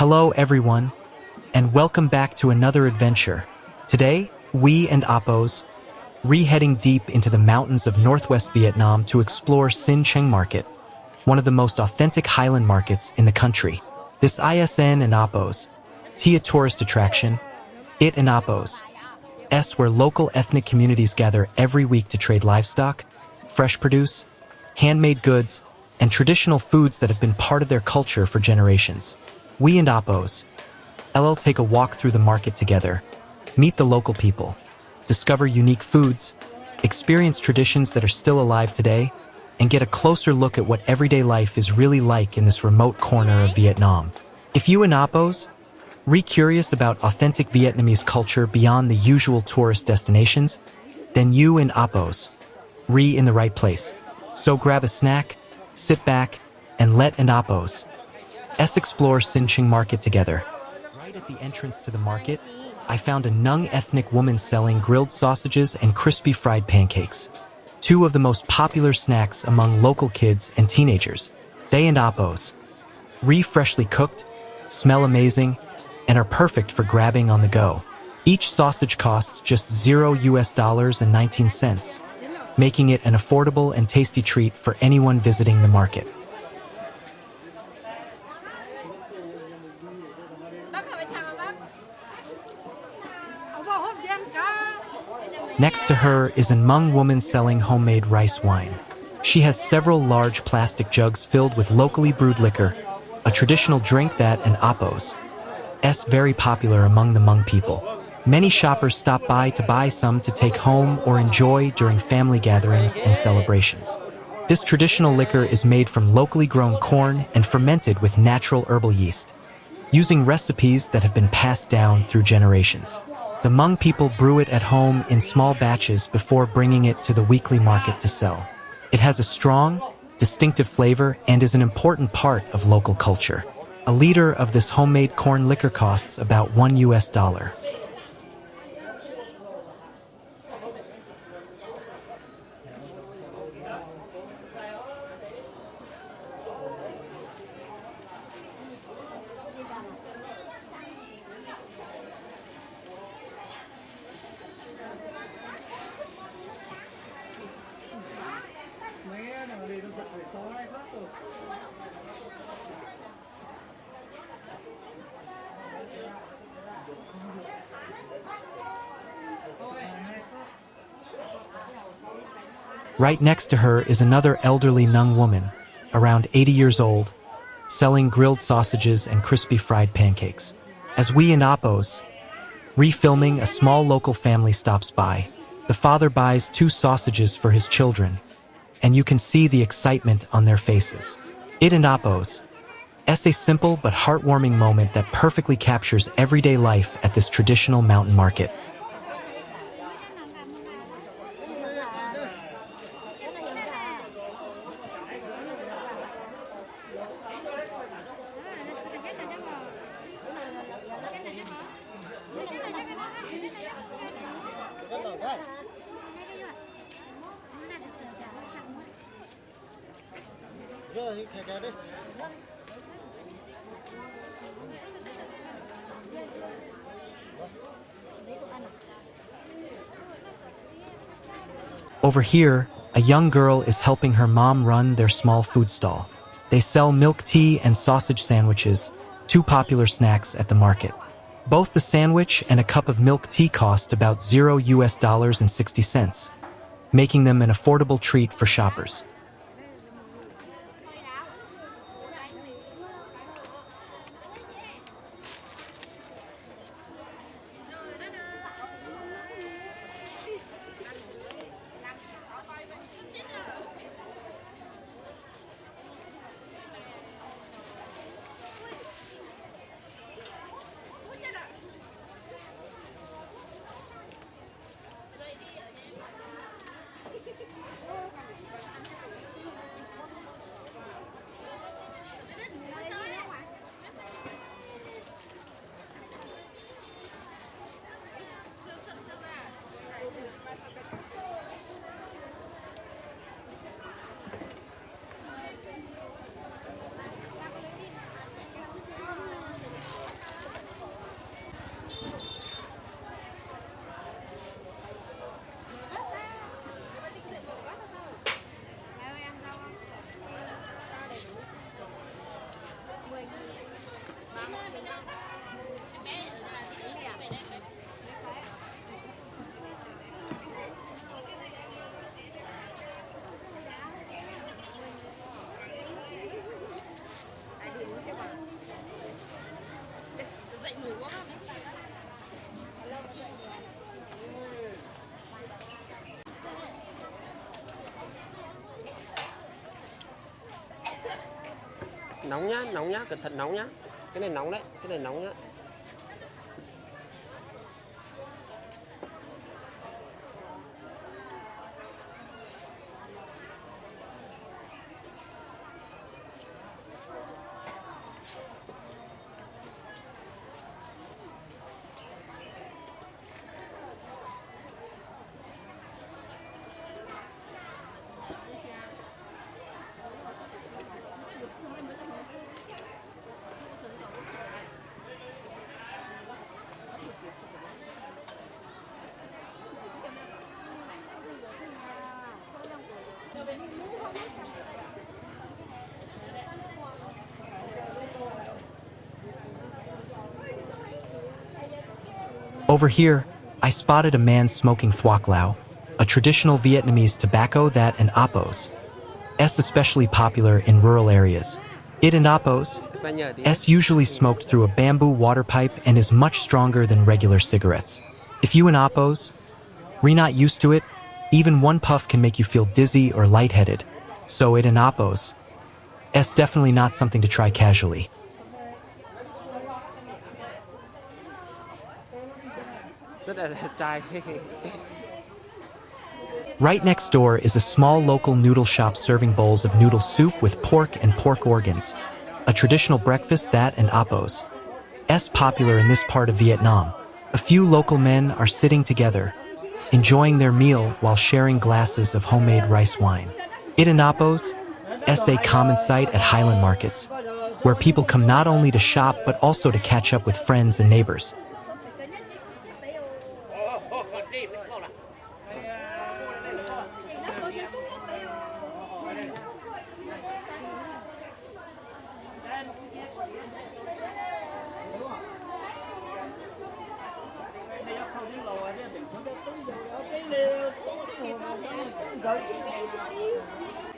Hello everyone, and welcome back to another adventure. Today, we and Appos heading deep into the mountains of northwest Vietnam to explore Sin Chéng Market, one of the most authentic highland markets in the country. This ISN and Appos, a tourist attraction, it and Appos, where local ethnic communities gather every week to trade livestock, fresh produce, handmade goods, and traditional foods that have been part of their culture for generations. We and Appos, take a walk through the market together, meet the local people, discover unique foods, experience traditions that are still alive today, and get a closer look at what everyday life is really like in this remote corner of Vietnam. If you and Appos, curious about authentic Vietnamese culture beyond the usual tourist destinations, then you and Appos, in the right place. So grab a snack, sit back, and let an Appos explore Sin Chéng Market together. Right at the entrance to the market, I found a Nùng ethnic woman selling grilled sausages and crispy fried pancakes, two of the most popular snacks among local kids and teenagers. They and Appos, freshly cooked, smell amazing, and are perfect for grabbing on the go. Each sausage costs just $0.19, making it an affordable and tasty treat for anyone visiting the market. Next to her is a Hmong woman selling homemade rice wine. She has several large plastic jugs filled with locally brewed liquor, a traditional drink that an Appos very popular among the Hmong people. Many shoppers stop by to buy some to take home or enjoy during family gatherings and celebrations. This traditional liquor is made from locally grown corn and fermented with natural herbal yeast, using recipes that have been passed down through generations. The Hmong people brew it at home in small batches before bringing it to the weekly market to sell. It has a strong, distinctive flavor and is an important part of local culture. A liter of this homemade corn liquor costs about $1. Right next to her is another elderly Nùng woman, around 80 years old, selling grilled sausages and crispy fried pancakes. As we and Appos, filming, a small local family stops by. The father buys 2 sausages for his children, and you can see the excitement on their faces. It and Appos, a simple but heartwarming moment that perfectly captures everyday life at this traditional mountain market. Over here, a young girl is helping her mom run their small food stall. They sell milk tea and sausage sandwiches, 2 popular snacks at the market. Both the sandwich and a cup of milk tea cost about $0.60, making them an affordable treat for shoppers. Nóng nhá, cẩn thận nóng nhá. Cái này nóng đấy, cái này nóng nhá. Over here, I spotted a man smoking thuoc lao, a traditional Vietnamese tobacco that and appos. S especially popular in rural areas. It and appos, S usually smoked through a bamboo water pipe and is much stronger than regular cigarettes. If you and appos, not used to it, even one puff can make you feel dizzy or lightheaded. So it and appos, S definitely not something to try casually. Right next door is a small local noodle shop serving bowls of noodle soup with pork and pork organs, a traditional breakfast that and appos is popular in this part of Vietnam. A few local men are sitting together, enjoying their meal while sharing glasses of homemade rice wine. It and appos is a common sight at highland markets, where people come not only to shop but also to catch up with friends and neighbors.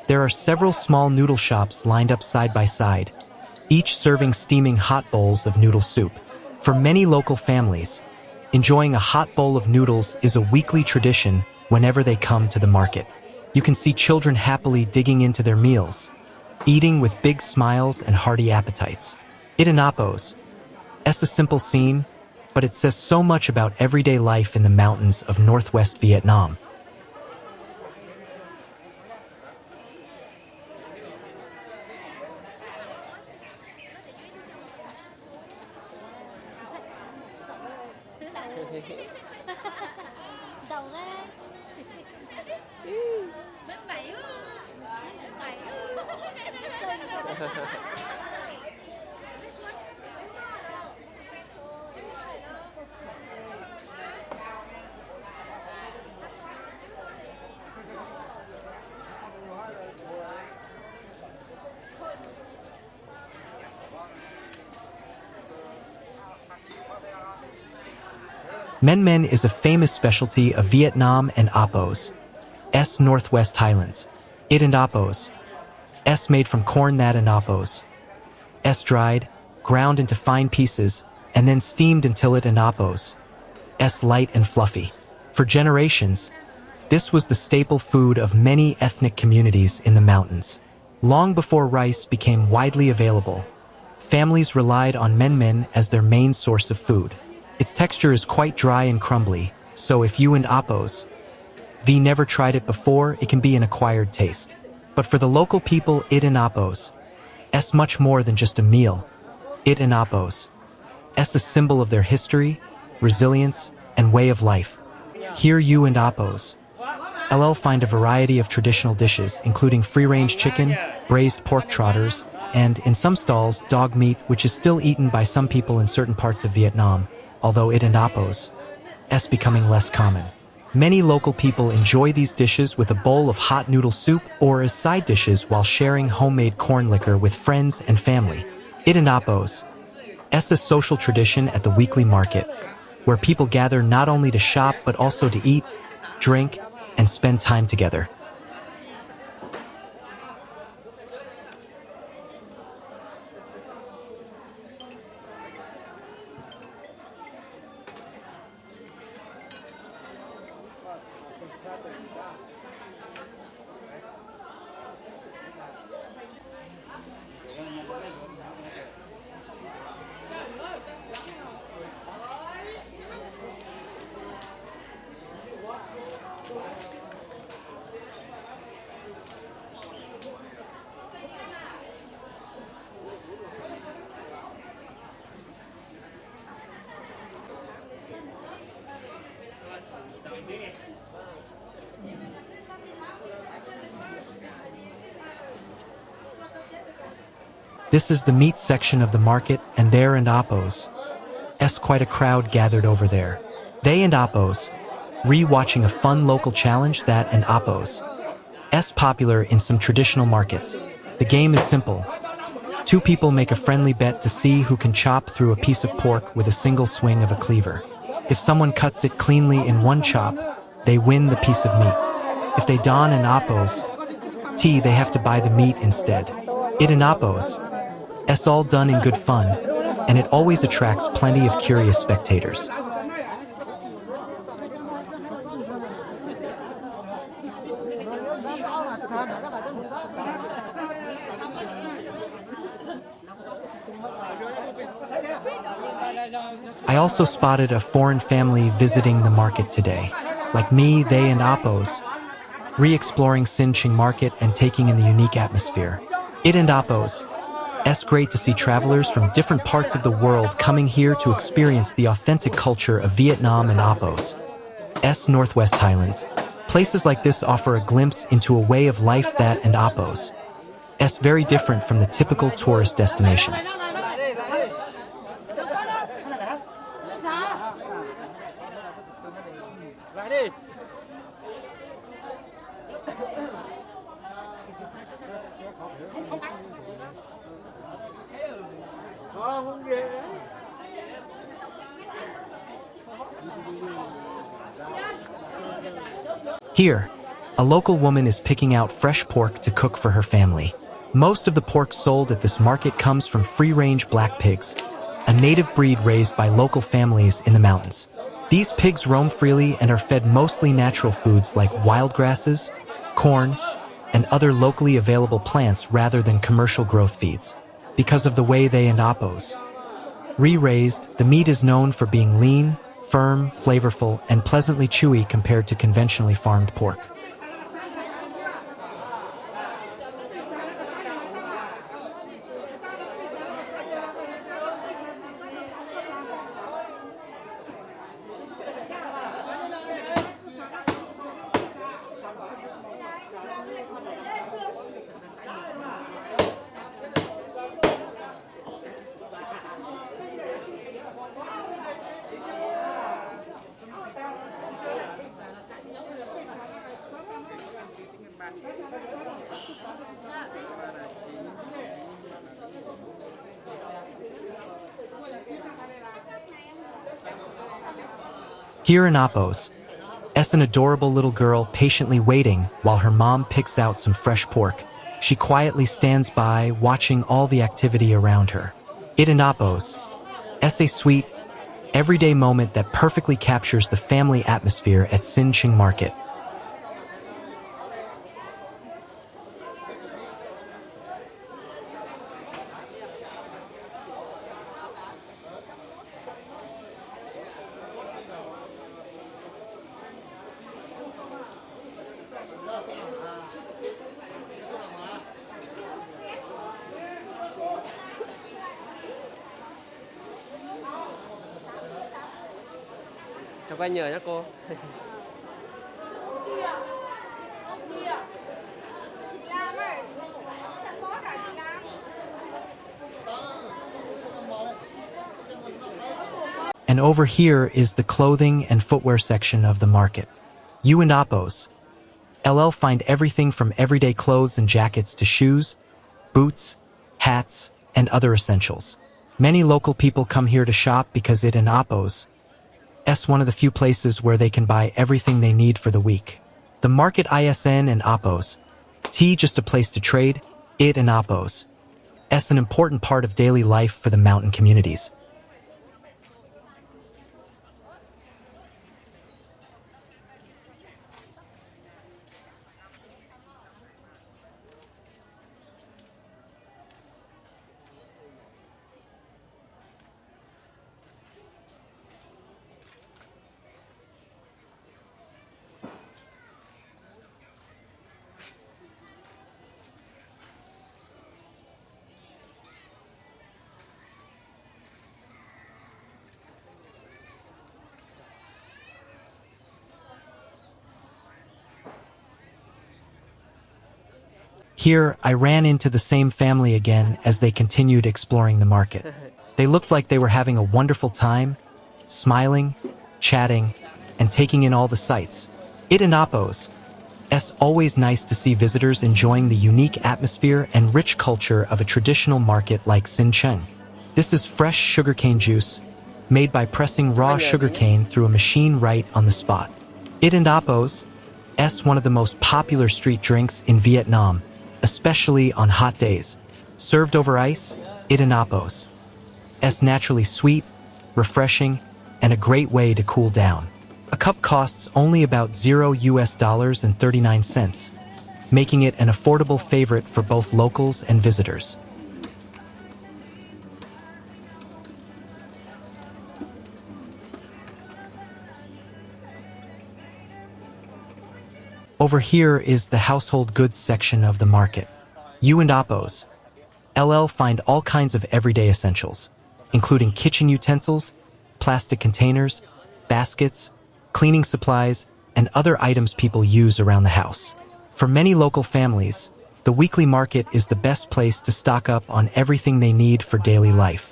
There are several small noodle shops lined up side by side, each serving steaming hot bowls of noodle soup. For many local families, enjoying a hot bowl of noodles is a weekly tradition whenever they come to the market. You can see children happily digging into their meals, eating with big smiles and hearty appetites. It and appos, it's a simple scene, but it says so much about everyday life in the mountains of northwest Vietnam. Men men is a famous specialty of Vietnam and appos, S Northwest Highlands. It and appos, S made from corn that and appos, S dried, ground into fine pieces, and then steamed until it and appos, S light and fluffy. For generations, this was the staple food of many ethnic communities in the mountains. Long before rice became widely available, families relied on men men as their main source of food. Its texture is quite dry and crumbly, so if you and appos never tried it before, it can be an acquired taste. But for the local people, it and appos is much more than just a meal. It and appos is a symbol of their history, resilience, and way of life. Here you and appos LL find a variety of traditional dishes, including free-range chicken, braised pork trotters, and, in some stalls, dog meat, which is still eaten by some people in certain parts of Vietnam, although it and appos is becoming less common. Many local people enjoy these dishes with a bowl of hot noodle soup or as side dishes while sharing homemade corn liquor with friends and family. It and appos It's a social tradition at the weekly market, where people gather not only to shop but also to eat, drink, and spend time together. This is the meat section of the market, and there and Oppos. Quite a crowd gathered over there. They and Oppos, re-watching a fun local challenge that and Oppos. Popular in some traditional markets. The game is simple. Two people make a friendly bet to see who can chop through a piece of pork with a single swing of a cleaver. If someone cuts it cleanly in one chop, they win the piece of meat. If they don an Oppos, they have to buy the meat instead. It an Oppos. It's all done in good fun, and it always attracts plenty of curious spectators. I also spotted a foreign family visiting the market today. Like me, they and Oppos, re-exploring Sin Chéng Market and taking in the unique atmosphere. It and Oppos. It's great to see travelers from different parts of the world coming here to experience the authentic culture of Vietnam and Oppos. Northwest Highlands. Places like this offer a glimpse into a way of life that and Oppos. Very different from the typical tourist destinations. Here, a local woman is picking out fresh pork to cook for her family. Most of the pork sold at this market comes from free-range black pigs, a native breed raised by local families in the mountains. These pigs roam freely and are fed mostly natural foods like wild grasses, corn, and other locally available plants rather than commercial growth feeds. Because of the way they and Oppos re-raised, the meat is known for being lean, firm, flavorful, and pleasantly chewy compared to conventionally farmed pork. Here in Oppos, an adorable little girl patiently waiting while her mom picks out some fresh pork. She quietly stands by, watching all the activity around her. It in Oppos, a sweet, everyday moment that perfectly captures the family atmosphere at Sin Chéng Market. Cho quay nhờ nhé cô. And over here is the clothing and footwear section of the market. You and Oppos. Find everything from everyday clothes and jackets to shoes, boots, hats, and other essentials. Many local people come here to shop because it in Apos is one of the few places where they can buy everything they need for the week. The market ISN and Apos, T just a place to trade, it and Apos, S an important part of daily life for the mountain communities. Here, I ran into the same family again as they continued exploring the market. They looked like they were having a wonderful time, smiling, chatting, and taking in all the sights. It in Apos, it's always nice to see visitors enjoying the unique atmosphere and rich culture of a traditional market like Sin Cheng. This is fresh sugarcane juice, made by pressing raw sugarcane through a machine right on the spot. It in Apos, is one of the most popular street drinks in Vietnam, especially on hot days. Served over ice, it in Apos is naturally sweet, refreshing, and a great way to cool down. A cup costs only about $0.39, making it an affordable favorite for both locals and visitors. Over here is the household goods section of the market. You and Apos, LL find all kinds of everyday essentials, including kitchen utensils, plastic containers, baskets, cleaning supplies, and other items people use around the house. For many local families, the weekly market is the best place to stock up on everything they need for daily life.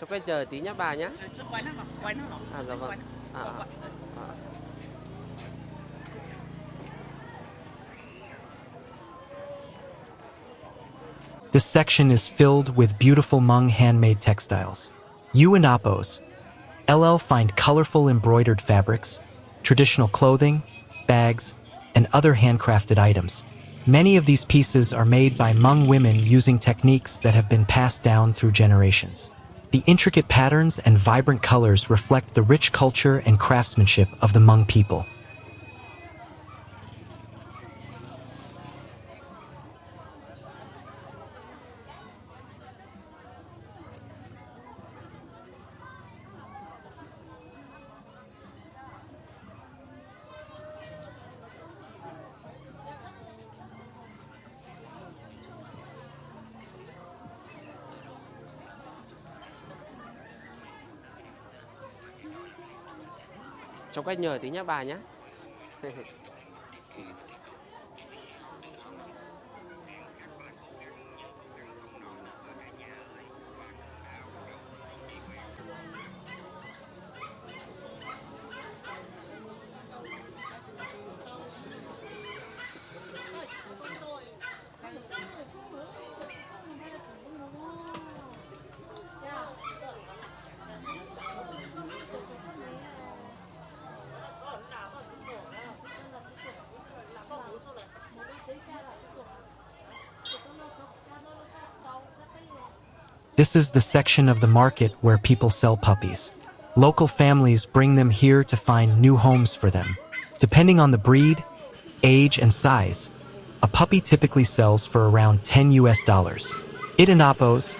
Cho cái chờ tí nhé bà nhé. Quay nó ngọt. À dạ vâng. À. This section is filled with beautiful Hmong handmade textiles. You and Apos, LL find colorful embroidered fabrics, traditional clothing, bags, and other handcrafted items. Many of these pieces are made by Hmong women using techniques that have been passed down through generations. The intricate patterns and vibrant colors reflect the rich culture and craftsmanship of the Hmong people. Cho cái nhờ tí nhé bà nhé. This is the section of the market where people sell puppies. Local families bring them here to find new homes for them. Depending on the breed, age, and size, a puppy typically sells for around $10. It in Apos,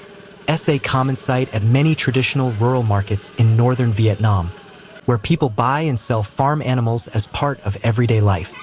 a common sight at many traditional rural markets in northern Vietnam, where people buy and sell farm animals as part of everyday life.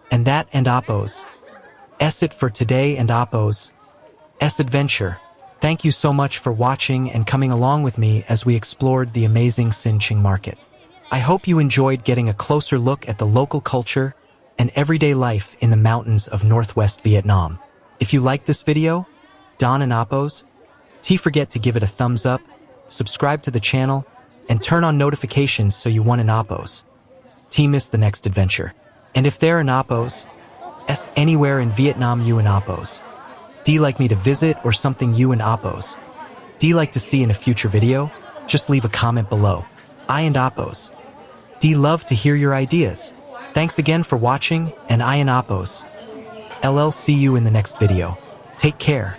And that and Oppos. It for today and Oppos. Adventure. Thank you so much for watching and coming along with me as we explored the amazing Sin Chéng Market. I hope you enjoyed getting a closer look at the local culture and everyday life in the mountains of Northwest Vietnam. If you liked this video, Don and Oppos, don't forget to give it a thumbs up, subscribe to the channel, and turn on notifications so you won't Oppos. Miss the next adventure. And if there are Oppos, anywhere in Vietnam you and Oppos. Do you like me to visit or something you and Oppos? Do you like to see in a future video? Just leave a comment below. I and Oppos. Do you love to hear your ideas? Thanks again for watching, and I and Oppos. See you in the next video. Take care.